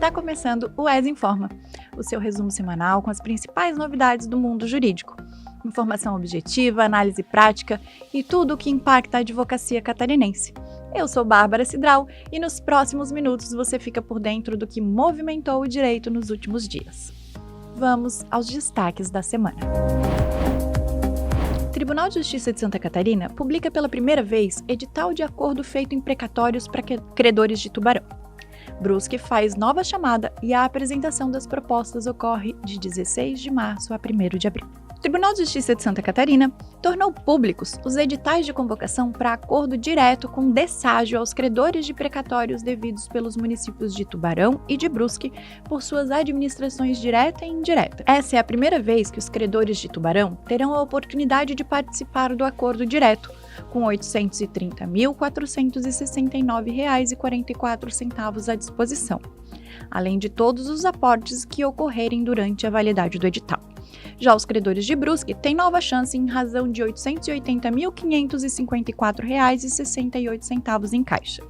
Está começando o ES Informa, o seu resumo semanal com as principais novidades do mundo jurídico. Informação objetiva, análise prática e tudo o que impacta a advocacia catarinense. Eu sou Bárbara Cidral e nos próximos minutos você fica por dentro do que movimentou o direito nos últimos dias. Vamos aos destaques da semana. O Tribunal de Justiça de Santa Catarina publica pela primeira vez edital de acordo feito em precatórios para credores de Tubarão. Brusque faz nova chamada e a apresentação das propostas ocorre de 16 de março a 1º de abril. O Tribunal de Justiça de Santa Catarina tornou públicos os editais de convocação para acordo direto com desságio aos credores de precatórios devidos pelos municípios de Tubarão e de Brusque por suas administrações direta e indireta. Essa é a primeira vez que os credores de Tubarão terão a oportunidade de participar do acordo direto, com R$ 830.469,44 à disposição, além de todos os aportes que ocorrerem durante a validade do edital. Já os credores de Brusque têm nova chance em razão de R$ 880.554,68 em caixa.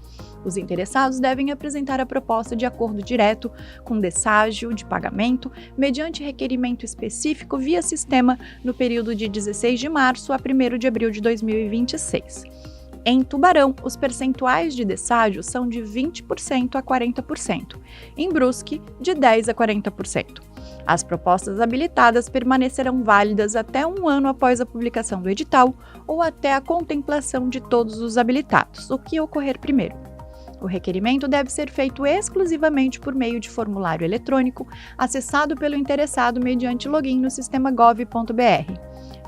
Os interessados devem apresentar a proposta de acordo direto com desságio de pagamento mediante requerimento específico via sistema no período de 16 de março a 1º de abril de 2026. Em Tubarão, os percentuais de desságio são de 20% a 40%, em Brusque, de 10% a 40%. As propostas habilitadas permanecerão válidas até um ano após a publicação do edital ou até a contemplação de todos os habilitados, o que ocorrer primeiro. O requerimento deve ser feito exclusivamente por meio de formulário eletrônico, acessado pelo interessado mediante login no sistema gov.br.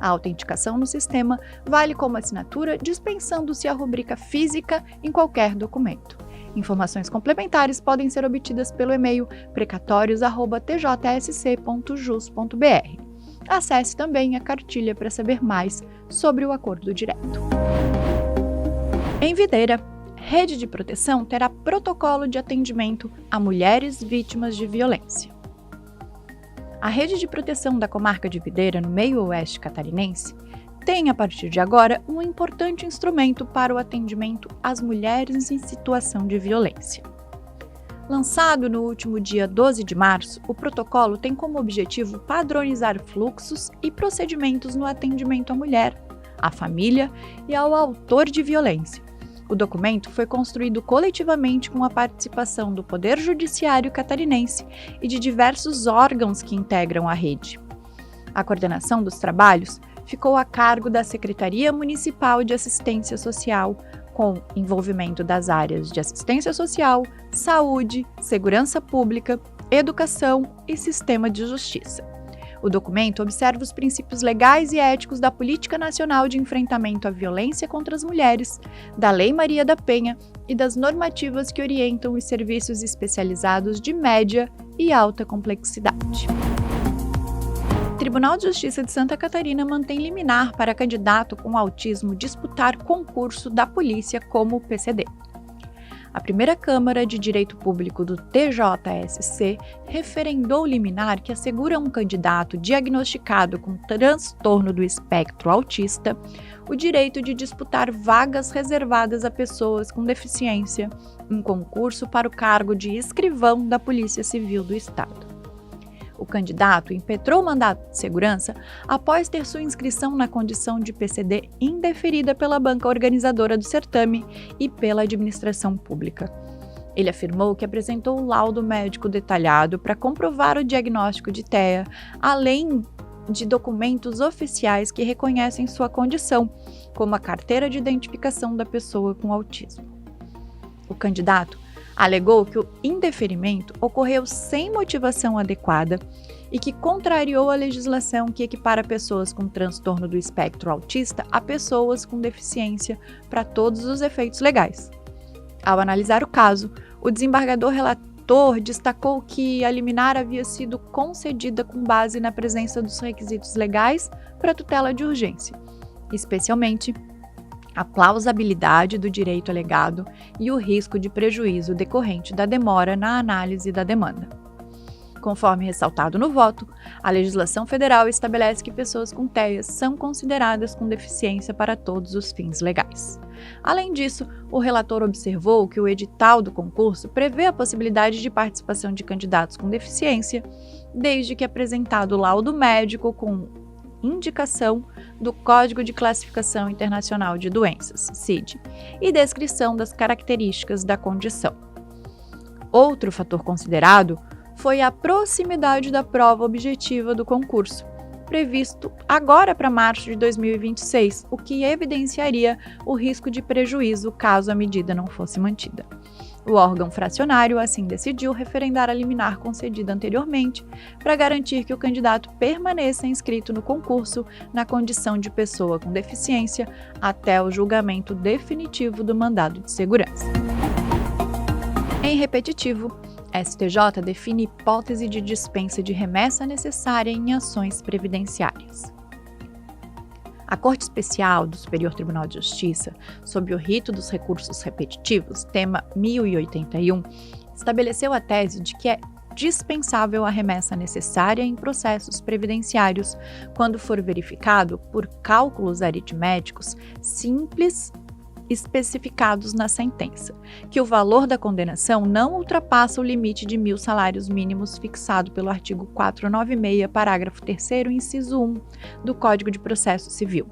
A autenticação no sistema vale como assinatura, dispensando-se a rubrica física em qualquer documento. Informações complementares podem ser obtidas pelo e-mail precatorios@tjsc.jus.br. Acesse também a cartilha para saber mais sobre o acordo direto. Em Videira, Rede de Proteção terá protocolo de atendimento a mulheres vítimas de violência. A Rede de Proteção da Comarca de Videira, no meio-oeste catarinense, tem, a partir de agora, um importante instrumento para o atendimento às mulheres em situação de violência. Lançado no último dia 12 de março, o protocolo tem como objetivo padronizar fluxos e procedimentos no atendimento à mulher, à família e ao autor de violência. O documento foi construído coletivamente com a participação do Poder Judiciário catarinense e de diversos órgãos que integram a rede. A coordenação dos trabalhos ficou a cargo da Secretaria Municipal de Assistência Social, com envolvimento das áreas de assistência social, saúde, segurança pública, educação e sistema de justiça. O documento observa os princípios legais e éticos da Política Nacional de Enfrentamento à Violência contra as Mulheres, da Lei Maria da Penha e das normativas que orientam os serviços especializados de média e alta complexidade. O Tribunal de Justiça de Santa Catarina mantém liminar para candidato com autismo disputar concurso da polícia como PCD. A primeira Câmara de Direito Público do TJSC referendou liminar que assegura a um candidato diagnosticado com transtorno do espectro autista o direito de disputar vagas reservadas a pessoas com deficiência em concurso para o cargo de escrivão da Polícia Civil do Estado. O candidato impetrou o mandato de segurança após ter sua inscrição na condição de PCD indeferida pela banca organizadora do certame e pela administração pública. Ele afirmou que apresentou o laudo médico detalhado para comprovar o diagnóstico de TEA, além de documentos oficiais que reconhecem sua condição, como a carteira de identificação da pessoa com autismo. O candidato alegou que o indeferimento ocorreu sem motivação adequada e que contrariou a legislação que equipara pessoas com transtorno do espectro autista a pessoas com deficiência para todos os efeitos legais. Ao analisar o caso, o desembargador relator destacou que a liminar havia sido concedida com base na presença dos requisitos legais para tutela de urgência, especialmente a plausibilidade do direito alegado e o risco de prejuízo decorrente da demora na análise da demanda. Conforme ressaltado no voto, a legislação federal estabelece que pessoas com TEAs são consideradas com deficiência para todos os fins legais. Além disso, o relator observou que o edital do concurso prevê a possibilidade de participação de candidatos com deficiência, desde que apresentado laudo médico com indicação do Código de Classificação Internacional de Doenças, CID, e descrição das características da condição. Outro fator considerado foi a proximidade da prova objetiva do concurso, previsto agora para março de 2026, o que evidenciaria o risco de prejuízo caso a medida não fosse mantida. O órgão fracionário, assim, decidiu referendar a liminar concedida anteriormente para garantir que o candidato permaneça inscrito no concurso na condição de pessoa com deficiência até o julgamento definitivo do mandado de segurança. Em repetitivo, STJ define hipótese de dispensa de remessa necessária em ações previdenciárias. A Corte Especial do Superior Tribunal de Justiça, sob o rito dos recursos repetitivos, tema 1081, estabeleceu a tese de que é dispensável a remessa necessária em processos previdenciários quando for verificado, por cálculos aritméticos simples especificados na sentença, que o valor da condenação não ultrapassa o limite de 1.000 salários mínimos fixado pelo artigo 496, parágrafo 3º, inciso 1 do Código de Processo Civil.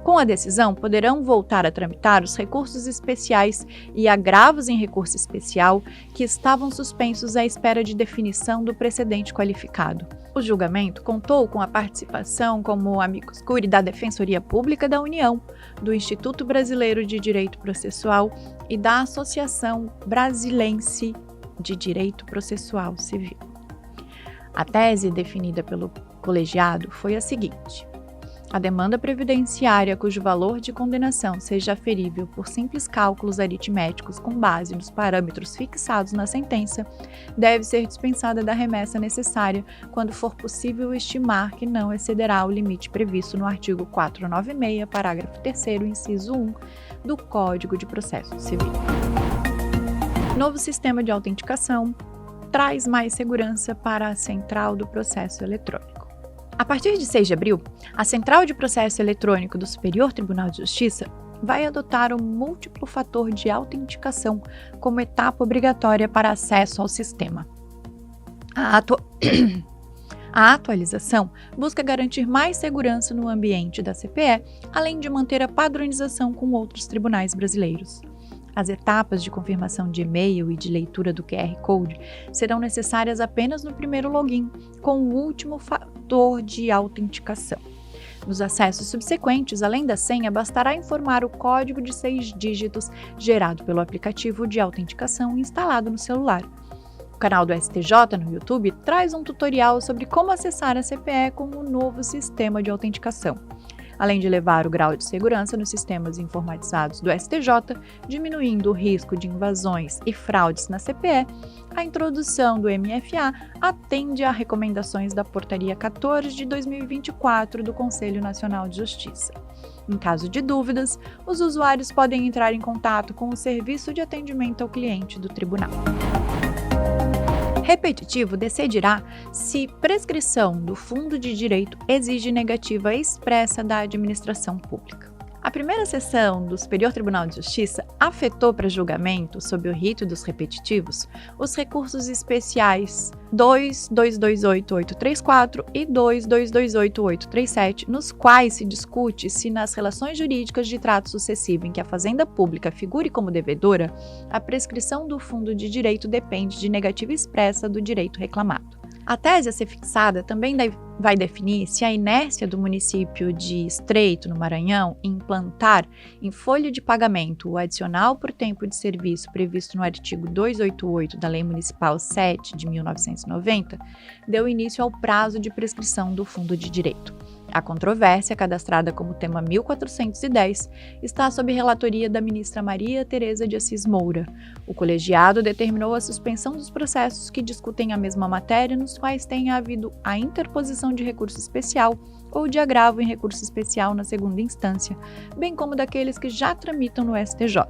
Com a decisão, poderão voltar a tramitar os recursos especiais e agravos em recurso especial que estavam suspensos à espera de definição do precedente qualificado. O julgamento contou com a participação como amicus curiae da Defensoria Pública da União, do Instituto Brasileiro de Direito Processual e da Associação Brasilense de Direito Processual Civil. A tese definida pelo colegiado foi a seguinte: a demanda previdenciária cujo valor de condenação seja aferível por simples cálculos aritméticos com base nos parâmetros fixados na sentença deve ser dispensada da remessa necessária quando for possível estimar que não excederá o limite previsto no artigo 496, parágrafo 3º, inciso 1 do Código de Processo Civil. Novo sistema de autenticação traz mais segurança para a Central do Processo Eletrônico. A partir de 6 de abril, a Central de Processo Eletrônico do Superior Tribunal de Justiça vai adotar um múltiplo fator de autenticação como etapa obrigatória para acesso ao sistema. A atualização busca garantir mais segurança no ambiente da CPE, além de manter a padronização com outros tribunais brasileiros. As etapas de confirmação de e-mail e de leitura do QR Code serão necessárias apenas no primeiro login, com o último fator de autenticação. Nos acessos subsequentes, além da senha, bastará informar o código de 6 dígitos gerado pelo aplicativo de autenticação instalado no celular. O canal do STJ no YouTube traz um tutorial sobre como acessar a CPE com o novo sistema de autenticação. Além de elevar o grau de segurança nos sistemas informatizados do STJ, diminuindo o risco de invasões e fraudes na CPE, a introdução do MFA atende a recomendações da Portaria 14 de 2024 do Conselho Nacional de Justiça. Em caso de dúvidas, os usuários podem entrar em contato com o Serviço de Atendimento ao Cliente do Tribunal. Repetitivo decidirá se prescrição do fundo de direito exige negativa expressa da administração pública. A primeira sessão do Superior Tribunal de Justiça afetou para julgamento, sob o rito dos repetitivos, os recursos especiais 2228834 e 2228837, nos quais se discute se nas relações jurídicas de trato sucessivo em que a Fazenda Pública figure como devedora, a prescrição do fundo de direito depende de negativa expressa do direito reclamado. A tese a ser fixada também vai definir se a inércia do município de Estreito, no Maranhão, em implantar em folha de pagamento o adicional por tempo de serviço previsto no artigo 288 da Lei Municipal 7 de 1990, deu início ao prazo de prescrição do fundo de direito. A controvérsia, cadastrada como tema 1410, está sob relatoria da ministra Maria Tereza de Assis Moura. O colegiado determinou a suspensão dos processos que discutem a mesma matéria, nos quais tenha havido a interposição de recurso especial ou de agravo em recurso especial na segunda instância, bem como daqueles que já tramitam no STJ.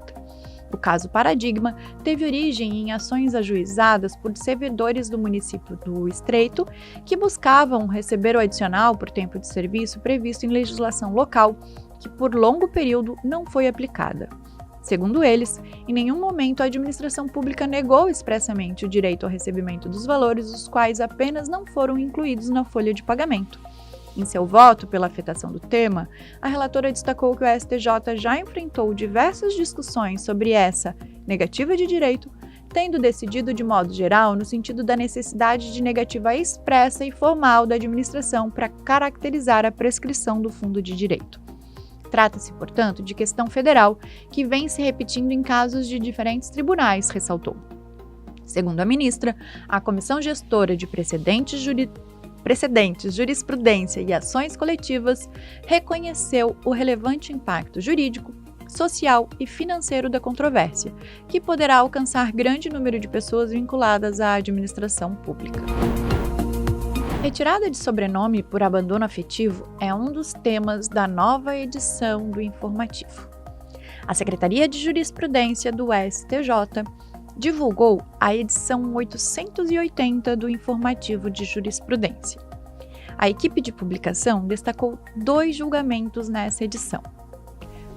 O caso Paradigma teve origem em ações ajuizadas por servidores do município do Estreito que buscavam receber o adicional por tempo de serviço previsto em legislação local, que por longo período não foi aplicada. Segundo eles, em nenhum momento a administração pública negou expressamente o direito ao recebimento dos valores, os quais apenas não foram incluídos na folha de pagamento. Em seu voto pela afetação do tema, a relatora destacou que o STJ já enfrentou diversas discussões sobre essa negativa de direito, tendo decidido de modo geral no sentido da necessidade de negativa expressa e formal da administração para caracterizar a prescrição do fundo de direito. Trata-se, portanto, de questão federal que vem se repetindo em casos de diferentes tribunais, ressaltou. Segundo a ministra, a Comissão Gestora de Precedentes, Jurisprudência e Ações Coletivas reconheceu o relevante impacto jurídico, social e financeiro da controvérsia, que poderá alcançar grande número de pessoas vinculadas à administração pública. Retirada de sobrenome por abandono afetivo é um dos temas da nova edição do informativo. A Secretaria de Jurisprudência do STJ divulgou a edição 880 do informativo de jurisprudência. A equipe de publicação destacou 2 julgamentos nessa edição.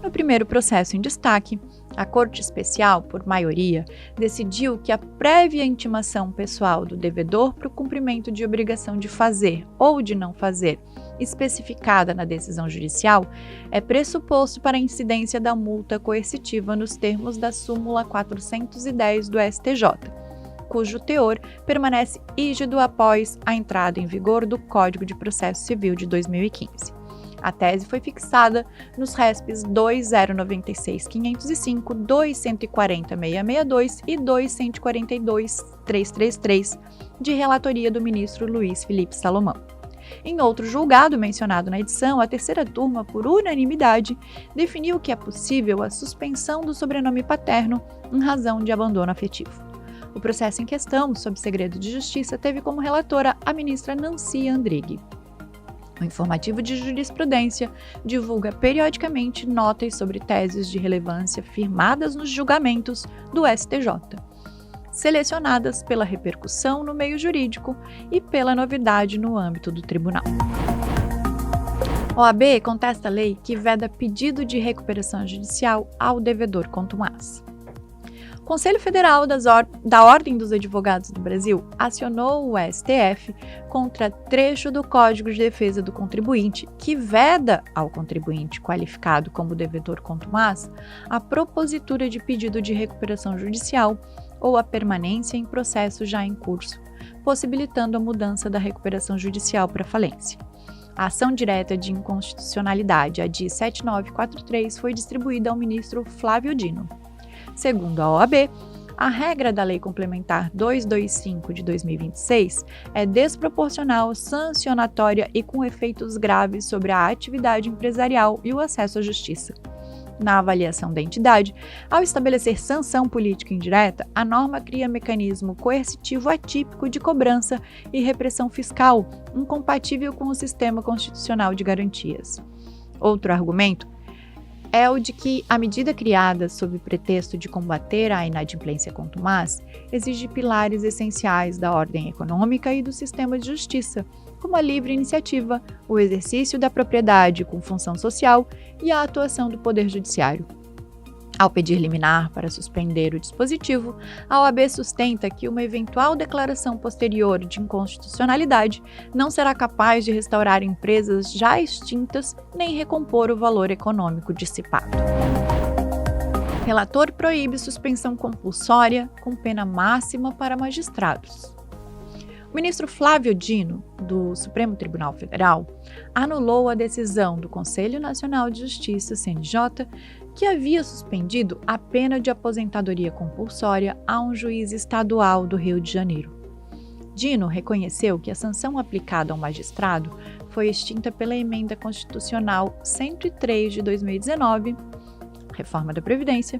No primeiro processo em destaque, a Corte Especial, por maioria, decidiu que a prévia intimação pessoal do devedor para o cumprimento de obrigação de fazer ou de não fazer, especificada na decisão judicial, é pressuposto para a incidência da multa coercitiva nos termos da súmula 410 do STJ, cujo teor permanece rígido após a entrada em vigor do Código de Processo Civil de 2015. A tese foi fixada nos RESPs 2096.505, 2.140.662 e 2.142.333, de relatoria do ministro Luiz Felipe Salomão. Em outro julgado mencionado na edição, a terceira turma, por unanimidade, definiu que é possível a suspensão do sobrenome paterno em razão de abandono afetivo. O processo em questão, sob segredo de justiça, teve como relatora a ministra Nancy Andrighi. O informativo de jurisprudência divulga periodicamente notas sobre teses de relevância firmadas nos julgamentos do STJ, selecionadas pela repercussão no meio jurídico e pela novidade no âmbito do tribunal. OAB contesta a lei que veda pedido de recuperação judicial ao devedor contumaz. O Conselho Federal da Ordem dos Advogados do Brasil acionou o STF contra trecho do Código de Defesa do Contribuinte que veda ao contribuinte qualificado como devedor contumaz a propositura de pedido de recuperação judicial ou a permanência em processo já em curso, possibilitando a mudança da recuperação judicial para falência. A ação direta de inconstitucionalidade, a DI 7943, foi distribuída ao ministro Flávio Dino. Segundo a OAB, a regra da Lei Complementar 225 de 2026 é desproporcional, sancionatória e com efeitos graves sobre a atividade empresarial e o acesso à justiça. Na avaliação da entidade, ao estabelecer sanção política indireta, a norma cria mecanismo coercitivo atípico de cobrança e repressão fiscal, incompatível com o sistema constitucional de garantias. Outro argumento é o de que a medida criada sob pretexto de combater a inadimplência contumaz exige pilares essenciais da ordem econômica e do sistema de justiça, como a livre iniciativa, o exercício da propriedade com função social e a atuação do Poder Judiciário. Ao pedir liminar para suspender o dispositivo, a OAB sustenta que uma eventual declaração posterior de inconstitucionalidade não será capaz de restaurar empresas já extintas nem recompor o valor econômico dissipado. Relator proíbe suspensão compulsória com pena máxima para magistrados. O ministro Flávio Dino, do Supremo Tribunal Federal, anulou a decisão do Conselho Nacional de Justiça, CNJ, que havia suspendido a pena de aposentadoria compulsória a um juiz estadual do Rio de Janeiro. Dino reconheceu que a sanção aplicada ao magistrado foi extinta pela Emenda Constitucional 103 de 2019, reforma da Previdência,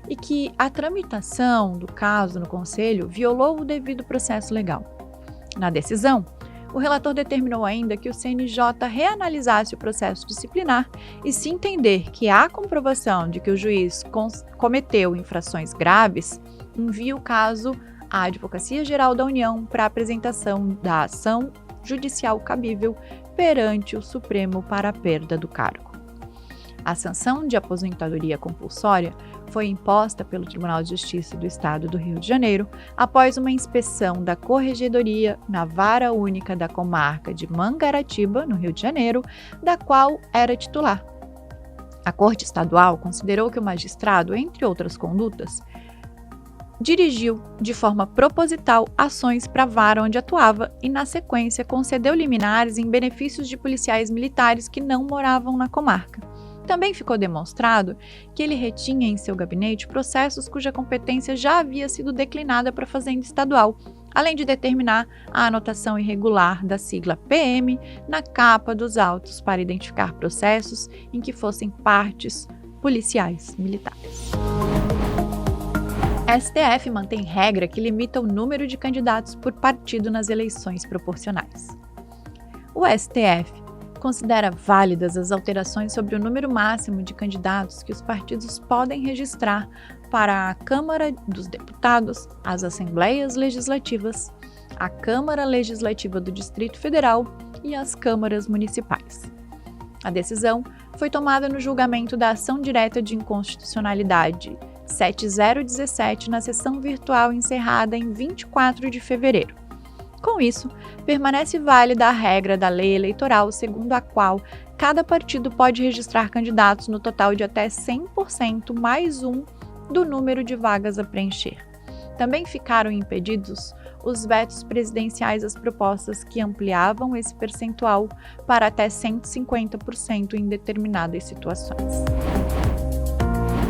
e que a tramitação do caso no Conselho violou o devido processo legal. Na decisão, o relator determinou ainda que o CNJ reanalisasse o processo disciplinar e, se entender que há comprovação de que o juiz cometeu infrações graves, envie o caso à Advocacia Geral da União para apresentação da ação judicial cabível perante o Supremo para a perda do cargo. A sanção de aposentadoria compulsória foi imposta pelo Tribunal de Justiça do Estado do Rio de Janeiro após uma inspeção da Corregedoria na Vara Única da Comarca de Mangaratiba, no Rio de Janeiro, da qual era titular. A Corte Estadual considerou que o magistrado, entre outras condutas, dirigiu de forma proposital ações para a vara onde atuava e, na sequência, concedeu liminares em benefícios de policiais militares que não moravam na comarca. Também ficou demonstrado que ele retinha em seu gabinete processos cuja competência já havia sido declinada para a Fazenda Estadual, além de determinar a anotação irregular da sigla PM na capa dos autos para identificar processos em que fossem partes policiais militares. A STF mantém regra que limita o número de candidatos por partido nas eleições proporcionais. O STF considera válidas as alterações sobre o número máximo de candidatos que os partidos podem registrar para a Câmara dos Deputados, as Assembleias Legislativas, a Câmara Legislativa do Distrito Federal e as câmaras municipais. A decisão foi tomada no julgamento da ação direta de inconstitucionalidade 7017 na sessão virtual encerrada em 24 de fevereiro. Com isso, permanece válida a regra da lei eleitoral segundo a qual cada partido pode registrar candidatos no total de até 100% mais um do número de vagas a preencher. Também ficaram impedidos os vetos presidenciais às propostas que ampliavam esse percentual para até 150% em determinadas situações.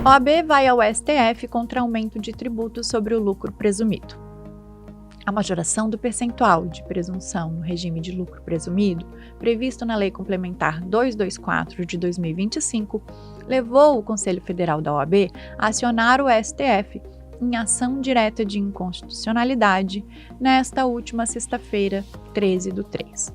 OAB vai ao STF contra aumento de tributos sobre o lucro presumido. A majoração do percentual de presunção no regime de lucro presumido, previsto na Lei Complementar 224 de 2025, levou o Conselho Federal da OAB a acionar o STF em ação direta de inconstitucionalidade nesta última sexta-feira, 13/3.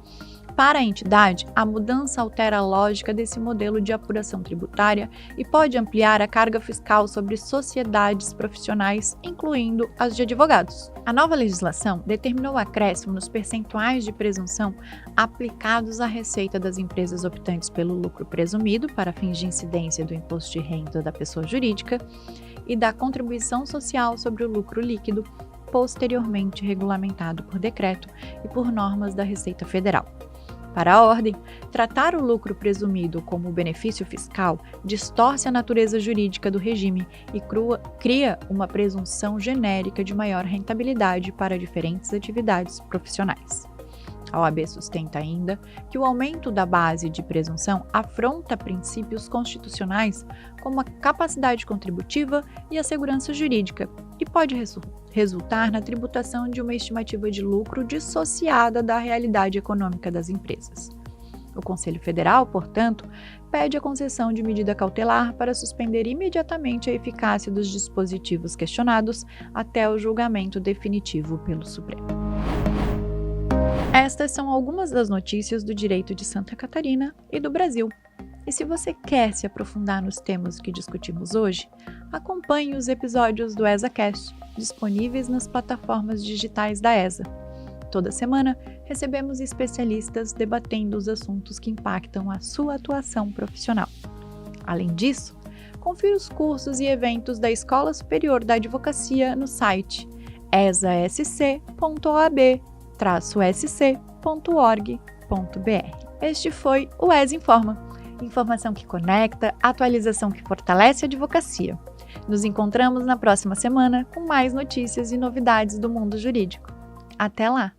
Para a entidade, a mudança altera a lógica desse modelo de apuração tributária e pode ampliar a carga fiscal sobre sociedades profissionais, incluindo as de advogados. A nova legislação determinou acréscimo nos percentuais de presunção aplicados à receita das empresas optantes pelo lucro presumido para fins de incidência do imposto de renda da pessoa jurídica e da contribuição social sobre o lucro líquido, posteriormente regulamentado por decreto e por normas da Receita Federal. Para a ordem, tratar o lucro presumido como benefício fiscal distorce a natureza jurídica do regime e cria uma presunção genérica de maior rentabilidade para diferentes atividades profissionais. A OAB sustenta ainda que o aumento da base de presunção afronta princípios constitucionais como a capacidade contributiva e a segurança jurídica e pode resultar na tributação de uma estimativa de lucro dissociada da realidade econômica das empresas. O Conselho Federal, portanto, pede a concessão de medida cautelar para suspender imediatamente a eficácia dos dispositivos questionados até o julgamento definitivo pelo Supremo. Estas são algumas das notícias do direito de Santa Catarina e do Brasil. E se você quer se aprofundar nos temas que discutimos hoje, acompanhe os episódios do ESAcast, disponíveis nas plataformas digitais da ESA. Toda semana, recebemos especialistas debatendo os assuntos que impactam a sua atuação profissional. Além disso, confira os cursos e eventos da Escola Superior da Advocacia no site esasc.oab-sc.org.br. Este foi o ESA Informa. Informação que conecta, atualização que fortalece a advocacia. Nos encontramos na próxima semana com mais notícias e novidades do mundo jurídico. Até lá!